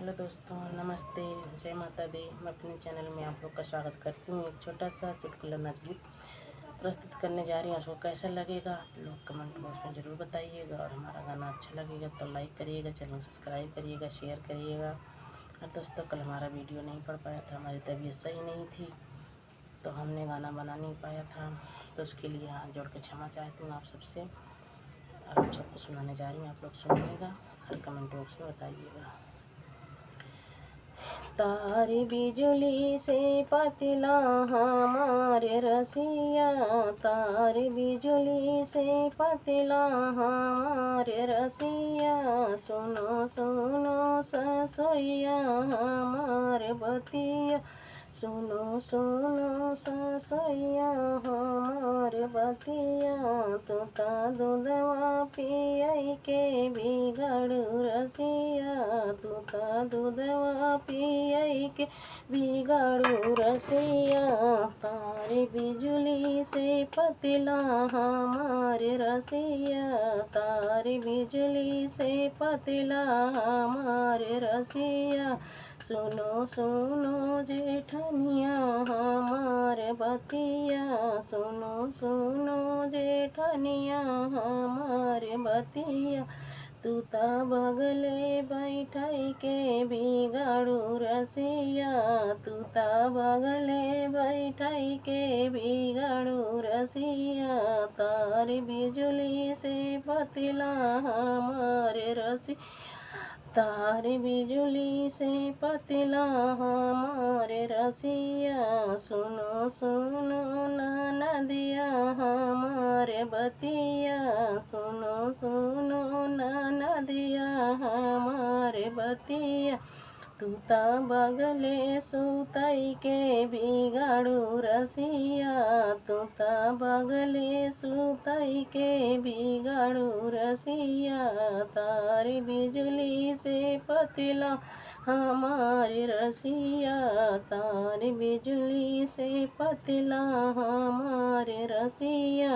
Hello दोस्तों, नमस्ते, जय माता दी। मैं अपने चैनल में आप लोग का स्वागत करती हूँ। एक छोटा सा चुटकुला नाच गीत प्रस्तुत करने जा रही हूँ। उसको कैसा लगेगा आप लोग कमेंट बॉक्स में ज़रूर बताइएगा। और हमारा गाना अच्छा लगेगा तो लाइक करिएगा, चैनल सब्सक्राइब करिएगा, शेयर करिएगा। और दोस्तों, कल हमारा वीडियो नहीं पड़ पाया था, हमारी तबीयत सही नहीं थी तो हमने गाना बना नहीं पाया था। तो उसके लिए हाथ जोड़ के क्षमा चाहती हूँ आप सबसे। और आप सबको सुनाने जा रही हूँ, आप लोग सुनिएगा और कमेंट बॉक्स में बताइएगा। तारे बिजुली से पतला हमारे रसिया, तारे बिजुली से पतला हमारे रसिया। सुनो सुनो ससुइया हमारे बतिया, सुनो सुनो ससुइया हमारे बतिया। तोता दूधवा पियई के बिगड़ू रसिया, तोता दूधवा पियई के बिगड़ू रसिया। तारे बिजुली से पतला हमारे रसिया, तारे बिजुली से पतला हमारे रसिया। सुनो सुनो जेठनिया हमारे बतिया, सुनो सुनो जेठनिया हमारे बतिया। तूता बगले बैठाई के बिगाड़ू रसिया, तूता बगले बैठाई के बिगाड़ू रसिया। तारी बिजुली से पतला हमारे रसिया, तारे बिजुली से पतला हमारे रसिया। सुनो सुनो ननदिया हमारे बतिया, सुनो सुनो ननदिया हमारे बतिया। तूता बगले सुतई के बिगाड़ू रसिया, तूता बगले सुतई के बिगाड़ू रसिया। तारी बिजुली से पतला हमारे रसिया, तारी बिजुली से पतला हमारे रसिया।